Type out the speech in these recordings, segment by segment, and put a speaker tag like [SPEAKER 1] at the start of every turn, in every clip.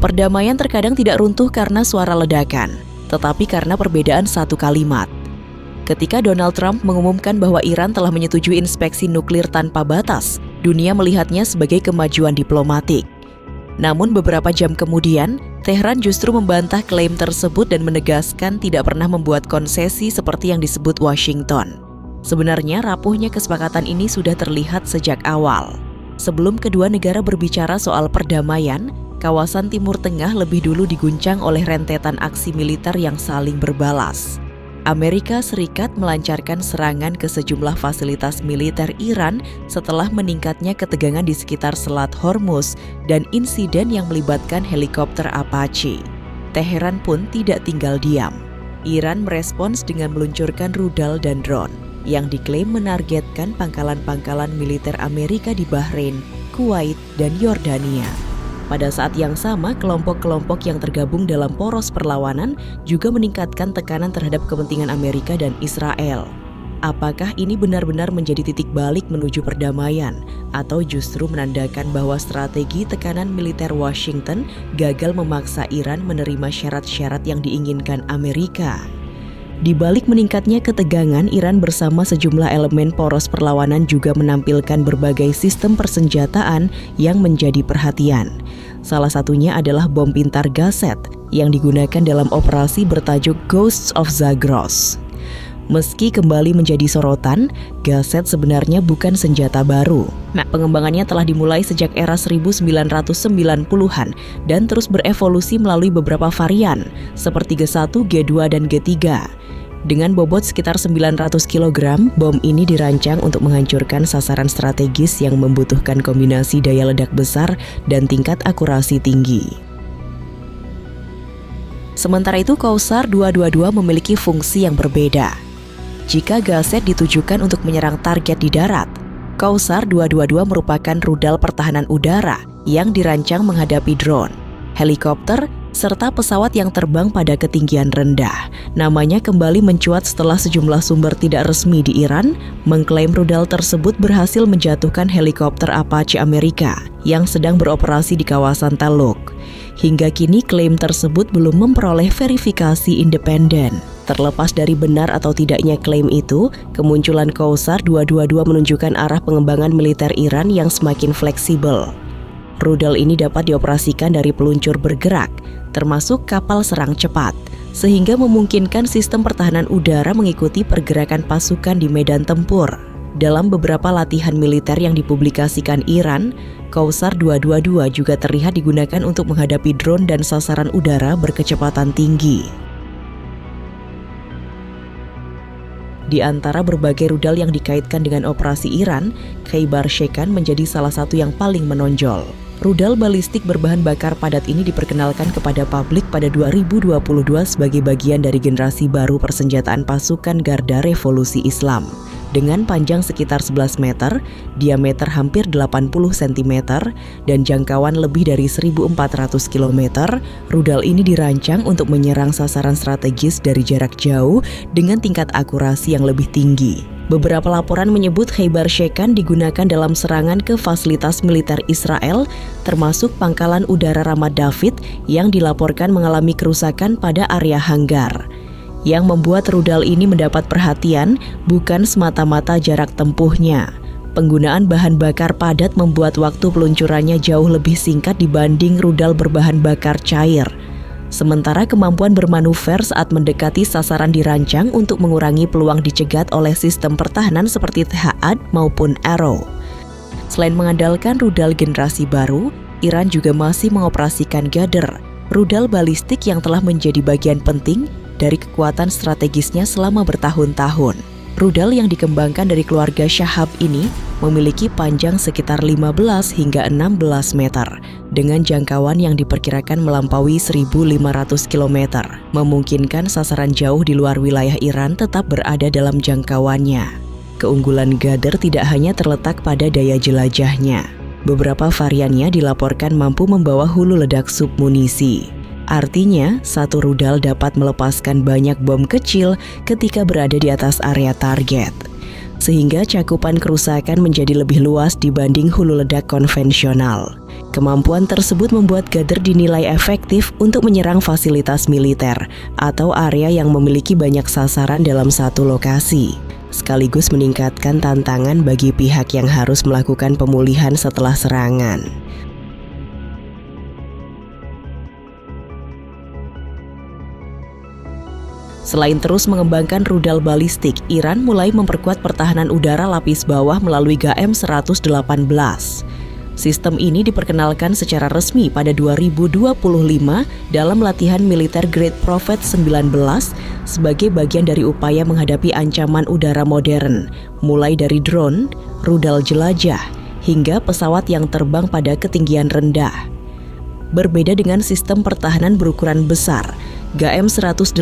[SPEAKER 1] Perdamaian terkadang tidak runtuh karena suara ledakan, tetapi karena perbedaan satu kalimat. Ketika Donald Trump mengumumkan bahwa Iran telah menyetujui inspeksi nuklir tanpa batas, dunia melihatnya sebagai kemajuan diplomatik. Namun beberapa jam kemudian, Teheran justru membantah klaim tersebut dan menegaskan tidak pernah membuat konsesi seperti yang disebut Washington. Sebenarnya rapuhnya kesepakatan ini sudah terlihat sejak awal. Sebelum kedua negara berbicara soal perdamaian, kawasan Timur Tengah lebih dulu diguncang oleh rentetan aksi militer yang saling berbalas. Amerika Serikat melancarkan serangan ke sejumlah fasilitas militer Iran setelah meningkatnya ketegangan di sekitar Selat Hormuz dan insiden yang melibatkan helikopter Apache. Teheran pun tidak tinggal diam. Iran merespons dengan meluncurkan rudal dan drone yang diklaim menargetkan pangkalan-pangkalan militer Amerika di Bahrain, Kuwait, dan Yordania. Pada saat yang sama, kelompok-kelompok yang tergabung dalam poros perlawanan juga meningkatkan tekanan terhadap kepentingan Amerika dan Israel. Apakah ini benar-benar menjadi titik balik menuju perdamaian, atau justru menandakan bahwa strategi tekanan militer Washington gagal memaksa Iran menerima syarat-syarat yang diinginkan Amerika? Di balik meningkatnya ketegangan, Iran bersama sejumlah elemen poros perlawanan juga menampilkan berbagai sistem persenjataan yang menjadi perhatian. Salah satunya adalah bom pintar Gaset yang digunakan dalam operasi bertajuk Ghosts of Zagros. Meski kembali menjadi sorotan, Gaset sebenarnya bukan senjata baru. Pengembangannya telah dimulai sejak era 1990-an dan terus berevolusi melalui beberapa varian seperti G1, G2, dan G3. Dengan bobot sekitar 900 kg, bom ini dirancang untuk menghancurkan sasaran strategis yang membutuhkan kombinasi daya ledak besar dan tingkat akurasi tinggi. Sementara itu, Kausar 222 memiliki fungsi yang berbeda. Jika Gaset ditujukan untuk menyerang target di darat, Kausar 222 merupakan rudal pertahanan udara yang dirancang menghadapi drone, helikopter, serta pesawat yang terbang pada ketinggian rendah. Namanya kembali mencuat setelah sejumlah sumber tidak resmi di Iran mengklaim rudal tersebut berhasil menjatuhkan helikopter Apache Amerika yang sedang beroperasi di kawasan Taluk. Hingga kini klaim tersebut belum memperoleh verifikasi independen. Terlepas dari benar atau tidaknya klaim itu, kemunculan Kausar 222 menunjukkan arah pengembangan militer Iran yang semakin fleksibel. Rudal ini dapat dioperasikan dari peluncur bergerak, termasuk kapal serang cepat, sehingga memungkinkan sistem pertahanan udara mengikuti pergerakan pasukan di medan tempur. Dalam beberapa latihan militer yang dipublikasikan Iran, Kausar 222 juga terlihat digunakan untuk menghadapi drone dan sasaran udara berkecepatan tinggi. Di antara berbagai rudal yang dikaitkan dengan operasi Iran, Khaybar Shekan menjadi salah satu yang paling menonjol. Rudal balistik berbahan bakar padat ini diperkenalkan kepada publik pada 2022 sebagai bagian dari generasi baru persenjataan pasukan Garda Revolusi Islam. Dengan panjang sekitar 11 meter, diameter hampir 80 cm, dan jangkauan lebih dari 1.400 km, rudal ini dirancang untuk menyerang sasaran strategis dari jarak jauh dengan tingkat akurasi yang lebih tinggi. Beberapa laporan menyebut Khaybar Shekan digunakan dalam serangan ke fasilitas militer Israel, termasuk pangkalan udara Ramat David yang dilaporkan mengalami kerusakan pada area hanggar. Yang membuat rudal ini mendapat perhatian bukan semata-mata jarak tempuhnya. Penggunaan bahan bakar padat membuat waktu peluncurannya jauh lebih singkat dibanding rudal berbahan bakar cair. Sementara kemampuan bermanuver saat mendekati sasaran dirancang untuk mengurangi peluang dicegat oleh sistem pertahanan seperti THAAD maupun Arrow. Selain mengandalkan rudal generasi baru, Iran juga masih mengoperasikan Ghadr, rudal balistik yang telah menjadi bagian penting dari kekuatan strategisnya selama bertahun-tahun. Rudal yang dikembangkan dari keluarga Shahab ini memiliki panjang sekitar 15 hingga 16 meter dengan jangkauan yang diperkirakan melampaui 1.500 km, memungkinkan sasaran jauh di luar wilayah Iran tetap berada dalam jangkauannya. Keunggulan Ghadr tidak hanya terletak pada daya jelajahnya. Beberapa variannya dilaporkan mampu membawa hulu ledak submunisi. Artinya, satu rudal dapat melepaskan banyak bom kecil ketika berada di atas area target. sehingga cakupan kerusakan menjadi lebih luas dibanding hulu ledak konvensional. Kemampuan tersebut membuat Gather dinilai efektif untuk menyerang fasilitas militer atau area yang memiliki banyak sasaran dalam satu lokasi, sekaligus meningkatkan tantangan bagi pihak yang harus melakukan pemulihan setelah serangan. Selain terus mengembangkan rudal balistik, Iran mulai memperkuat pertahanan udara lapis bawah melalui GM-118. Sistem ini diperkenalkan secara resmi pada 2025 dalam latihan militer Great Prophet 19 sebagai bagian dari upaya menghadapi ancaman udara modern, mulai dari drone, rudal jelajah, hingga pesawat yang terbang pada ketinggian rendah. Berbeda dengan sistem pertahanan berukuran besar, GM-118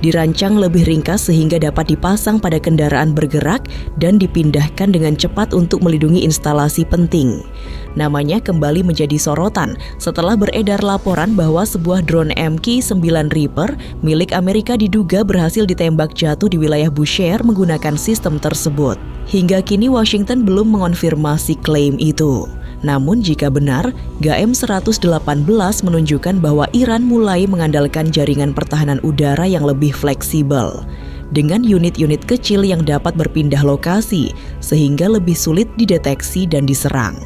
[SPEAKER 1] dirancang lebih ringkas sehingga dapat dipasang pada kendaraan bergerak dan dipindahkan dengan cepat untuk melindungi instalasi penting. Namanya kembali menjadi sorotan setelah beredar laporan bahwa sebuah drone MQ-9 Reaper milik Amerika diduga berhasil ditembak jatuh di wilayah Bushehr menggunakan sistem tersebut. Hingga kini Washington belum mengonfirmasi klaim itu. Namun jika benar, GM-118 menunjukkan bahwa Iran mulai mengandalkan jaringan pertahanan udara yang lebih fleksibel, dengan unit-unit kecil yang dapat berpindah lokasi, sehingga lebih sulit dideteksi dan diserang.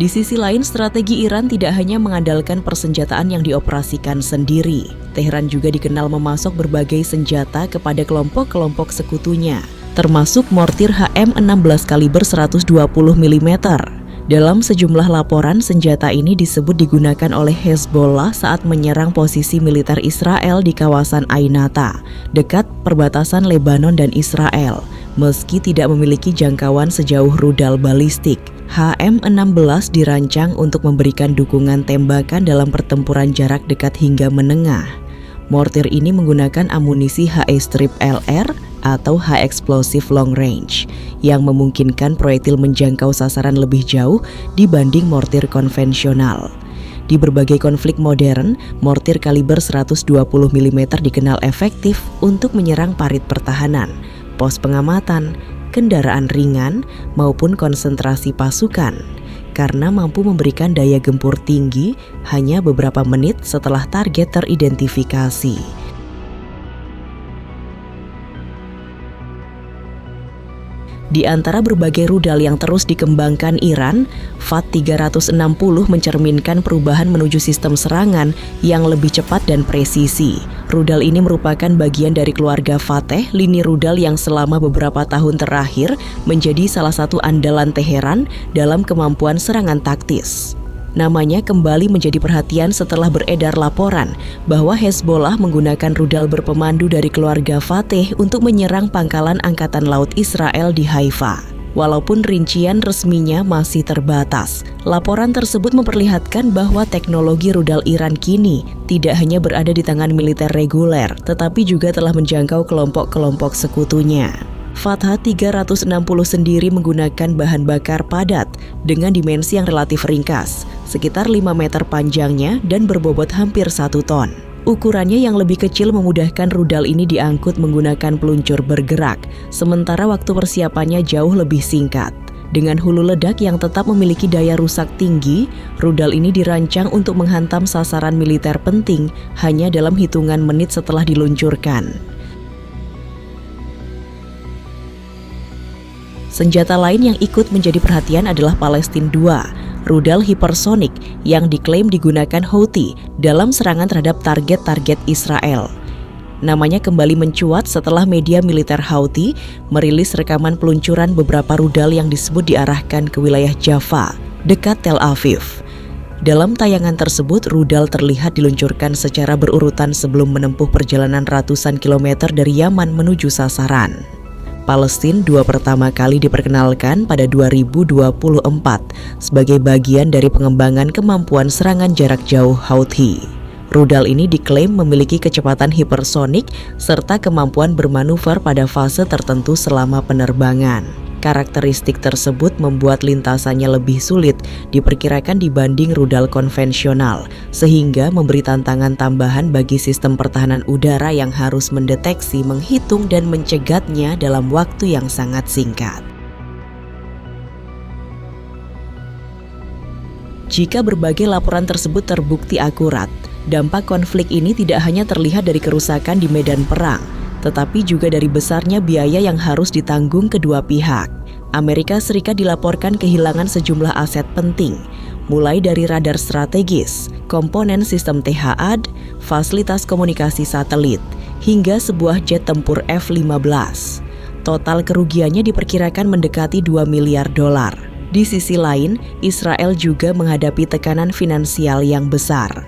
[SPEAKER 1] Di sisi lain, strategi Iran tidak hanya mengandalkan persenjataan yang dioperasikan sendiri. Teheran juga dikenal memasok berbagai senjata kepada kelompok-kelompok sekutunya, termasuk mortir HM-16 kaliber 120 mm. Dalam sejumlah laporan, senjata ini disebut digunakan oleh Hezbollah saat menyerang posisi militer Israel di kawasan Ainata, dekat perbatasan Lebanon dan Israel. Meski tidak memiliki jangkauan sejauh rudal balistik, HM-16 dirancang untuk memberikan dukungan tembakan dalam pertempuran jarak dekat hingga menengah. Mortir ini menggunakan amunisi HE-LR atau High Explosive Long Range yang memungkinkan proyektil menjangkau sasaran lebih jauh dibanding mortir konvensional. Di berbagai konflik modern, mortir kaliber 120 mm dikenal efektif untuk menyerang parit pertahanan, pos pengamatan, kendaraan ringan, maupun konsentrasi pasukan, karena mampu memberikan daya gempur tinggi hanya beberapa menit setelah target teridentifikasi. Di antara berbagai rudal yang terus dikembangkan Iran, FAT-360 mencerminkan perubahan menuju sistem serangan yang lebih cepat dan presisi. Rudal ini merupakan bagian dari keluarga Fateh, lini rudal yang selama beberapa tahun terakhir menjadi salah satu andalan Teheran dalam kemampuan serangan taktis. Namanya kembali menjadi perhatian setelah beredar laporan bahwa Hezbollah menggunakan rudal berpemandu dari keluarga Fateh untuk menyerang pangkalan Angkatan Laut Israel di Haifa. Walaupun rincian resminya masih terbatas, laporan tersebut memperlihatkan bahwa teknologi rudal Iran kini tidak hanya berada di tangan militer reguler, tetapi juga telah menjangkau kelompok-kelompok sekutunya. Fatah 360 sendiri menggunakan bahan bakar padat dengan dimensi yang relatif ringkas, sekitar 5 meter panjangnya dan berbobot hampir 1 ton. Ukurannya yang lebih kecil memudahkan rudal ini diangkut menggunakan peluncur bergerak, sementara waktu persiapannya jauh lebih singkat. Dengan hulu ledak yang tetap memiliki daya rusak tinggi, rudal ini dirancang untuk menghantam sasaran militer penting hanya dalam hitungan menit setelah diluncurkan. Senjata lain yang ikut menjadi perhatian adalah Palestine II, rudal hipersonik yang diklaim digunakan Houthi dalam serangan terhadap target-target Israel. Namanya kembali mencuat setelah media militer Houthi merilis rekaman peluncuran beberapa rudal yang disebut diarahkan ke wilayah Jaffa, dekat Tel Aviv. Dalam tayangan tersebut, rudal terlihat diluncurkan secara berurutan sebelum menempuh perjalanan ratusan kilometer dari Yaman menuju sasaran. Palestina II pertama kali diperkenalkan pada 2024 sebagai bagian dari pengembangan kemampuan serangan jarak jauh Houthi. Rudal ini diklaim memiliki kecepatan hipersonik serta kemampuan bermanuver pada fase tertentu selama penerbangan. Karakteristik tersebut membuat lintasannya lebih sulit diperkirakan dibanding rudal konvensional, sehingga memberi tantangan tambahan bagi sistem pertahanan udara yang harus mendeteksi, menghitung, dan mencegatnya dalam waktu yang sangat singkat. Jika berbagai laporan tersebut terbukti akurat, dampak konflik ini tidak hanya terlihat dari kerusakan di medan perang, tetapi juga dari besarnya biaya yang harus ditanggung kedua pihak. Amerika Serikat dilaporkan kehilangan sejumlah aset penting, mulai dari radar strategis, komponen sistem THAAD, fasilitas komunikasi satelit, hingga sebuah jet tempur F-15. Total kerugiannya diperkirakan mendekati 2 miliar dolar. Di sisi lain, Israel juga menghadapi tekanan finansial yang besar.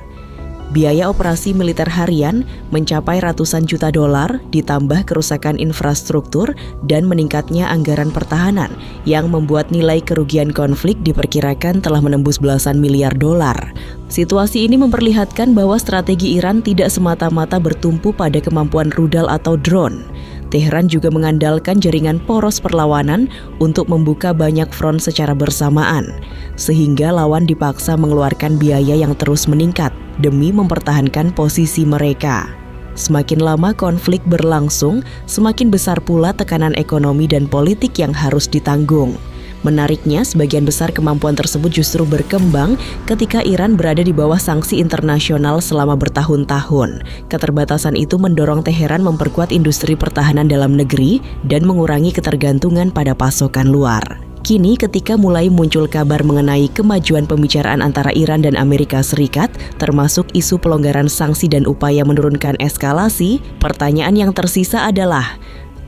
[SPEAKER 1] Biaya operasi militer harian mencapai ratusan juta dolar, ditambah kerusakan infrastruktur dan meningkatnya anggaran pertahanan yang membuat nilai kerugian konflik diperkirakan telah menembus belasan miliar dolar. Situasi ini memperlihatkan bahwa strategi Iran tidak semata-mata bertumpu pada kemampuan rudal atau drone. Teheran juga mengandalkan jaringan poros perlawanan untuk membuka banyak front secara bersamaan, sehingga lawan dipaksa mengeluarkan biaya yang terus meningkat demi mempertahankan posisi mereka. Semakin lama konflik berlangsung, semakin besar pula tekanan ekonomi dan politik yang harus ditanggung. Menariknya, sebagian besar kemampuan tersebut justru berkembang ketika Iran berada di bawah sanksi internasional selama bertahun-tahun. Keterbatasan itu mendorong Teheran memperkuat industri pertahanan dalam negeri dan mengurangi ketergantungan pada pasokan luar. Kini ketika mulai muncul kabar mengenai kemajuan pembicaraan antara Iran dan Amerika Serikat, termasuk isu pelonggaran sanksi dan upaya menurunkan eskalasi, pertanyaan yang tersisa adalah,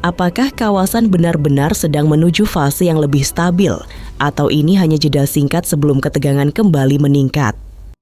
[SPEAKER 1] apakah kawasan benar-benar sedang menuju fase yang lebih stabil, atau ini hanya jeda singkat sebelum ketegangan kembali meningkat?